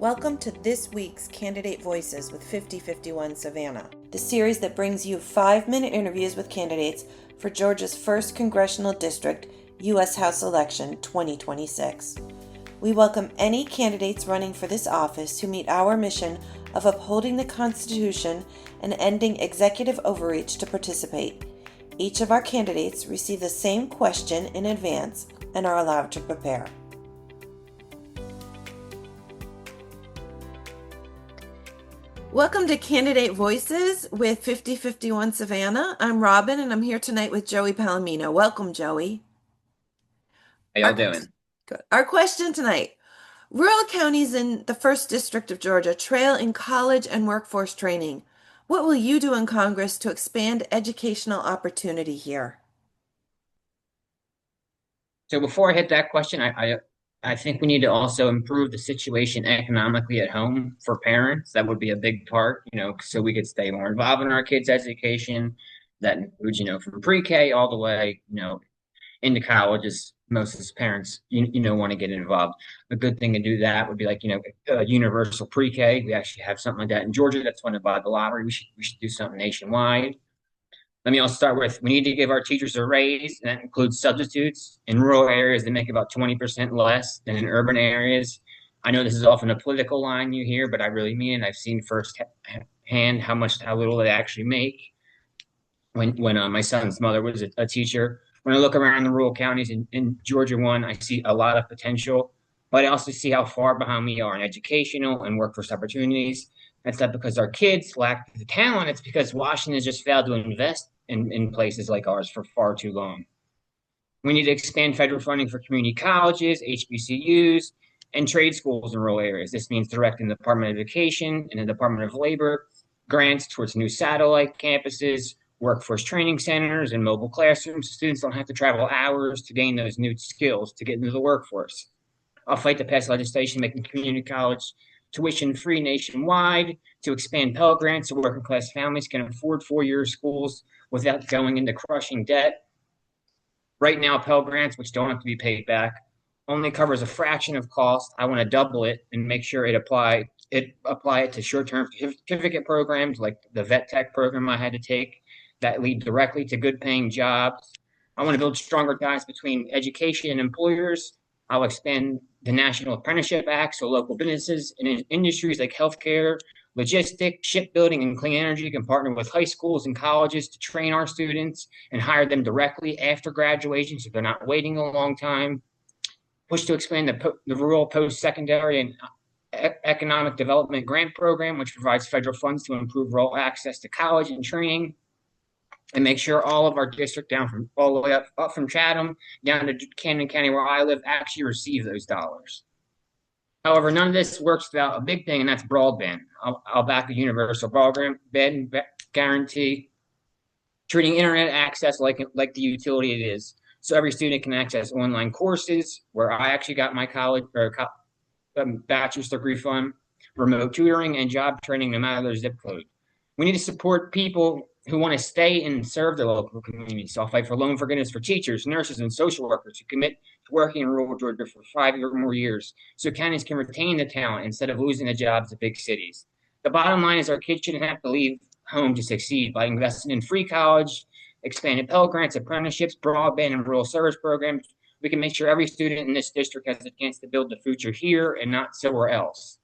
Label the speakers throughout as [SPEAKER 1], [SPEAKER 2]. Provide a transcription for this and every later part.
[SPEAKER 1] Welcome to this week's Candidate Voices with 5051 Savannah, the series that brings you 5-minute interviews with candidates for Georgia's 1st Congressional District U.S. House election 2026. We welcome any candidates running for this office who meet our mission of upholding the Constitution and ending executive overreach to participate. Each of our candidates receive the same question in advance and are allowed to prepare. Welcome to Candidate Voices with 5051 Savannah. I'm Robin, and I'm here tonight with Joey Palimeno. Welcome, Joey.
[SPEAKER 2] How y'all doing?
[SPEAKER 1] Good. Our question tonight: rural counties in the 1st District of Georgia trail in college and workforce training. What will you do in Congress to expand educational opportunity here?
[SPEAKER 2] So before I hit that question, I think we need to also improve the situation economically at home for parents. That would be a big part, so we could stay more involved in our kids' education. That includes, from pre-K all the way, into college, as most of his parents, want to get involved. A good thing to do that would be like, universal pre-K. We actually have something like that in Georgia that's funded by the lottery. We should do something nationwide. Let me also start with, we need to give our teachers a raise, and that includes substitutes. In rural areas, they make about 20% less than in urban areas. I know this is often a political line you hear, but I really mean it. I've seen firsthand how little they actually make. When my son's mother was a teacher, when I look around the rural counties in Georgia, I see a lot of potential, but I also see how far behind we are in educational and workforce opportunities. That's not because our kids lack the talent. It's because Washington has just failed to invest in places like ours for far too long. We need to expand federal funding for community colleges, HBCUs, and trade schools in rural areas. This means directing the Department of Education and the Department of Labor grants towards new satellite campuses, workforce training centers, and mobile classrooms. Students don't have to travel hours to gain those new skills to get into the workforce. I'll fight to pass legislation making community college tuition free nationwide, to expand Pell Grants so working class families can afford 4-year schools without going into crushing debt. Right now, Pell Grants, which don't have to be paid back, only covers a fraction of cost. I want to double it and make sure apply it to short-term certificate programs like the vet tech program I had to take that lead directly to good paying jobs. I want to build stronger ties between education and employers. I'll expand the National Apprenticeship Act so local businesses and industries like healthcare, logistics, shipbuilding, and clean energy can partner with high schools and colleges to train our students and hire them directly after graduation so they're not waiting a long time. Push to expand the rural post-secondary and economic development grant program, which provides federal funds to improve rural access to college and training, and make sure all of our district all the way up from Chatham down to Camden County where I live actually receive those dollars. However, none of this works without a big thing, and that's broadband. I'll back a universal broadband guarantee, treating internet access like the utility it is. So every student can access online courses where I actually got my college or bachelor's degree from, remote tutoring, and job training no matter their zip code. We need to support people who want to stay and serve their local community. So I'll fight for loan forgiveness for teachers, nurses, and social workers who commit to working in rural Georgia for 5 or more years so counties can retain the talent instead of losing the jobs to big cities. The bottom line is our kids shouldn't have to leave home to succeed. By investing in free college, expanded Pell Grants, apprenticeships, broadband, and rural service programs, we can make sure every student in this district has a chance to build the future here and not somewhere else.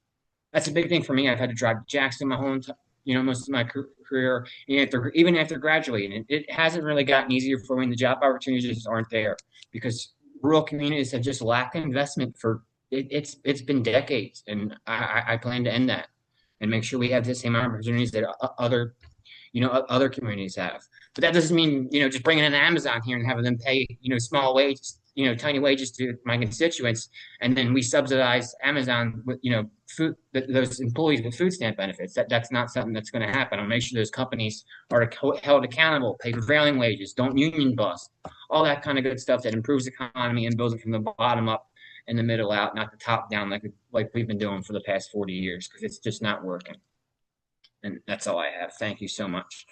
[SPEAKER 2] That's a big thing for me. I've had to drive to Jackson my whole entire most of my career, even after graduating. It hasn't really gotten easier for me. The job opportunities just aren't there because rural communities have just lacked investment for it's been decades, and I plan to end that and make sure we have the same opportunities that other communities have. But that doesn't mean just bringing in Amazon here and having them pay small wages, tiny wages to my constituents, and then we subsidize Amazon with food those employees with food stamp benefits. That's not something that's going to happen. I'll make sure those companies are held accountable, pay prevailing wages, don't union bust, all that kind of good stuff that improves the economy and builds it from the bottom up and the middle out, not the top down like we've been doing for the past 40 years because it's just not working. And that's all I have. Thank you so much.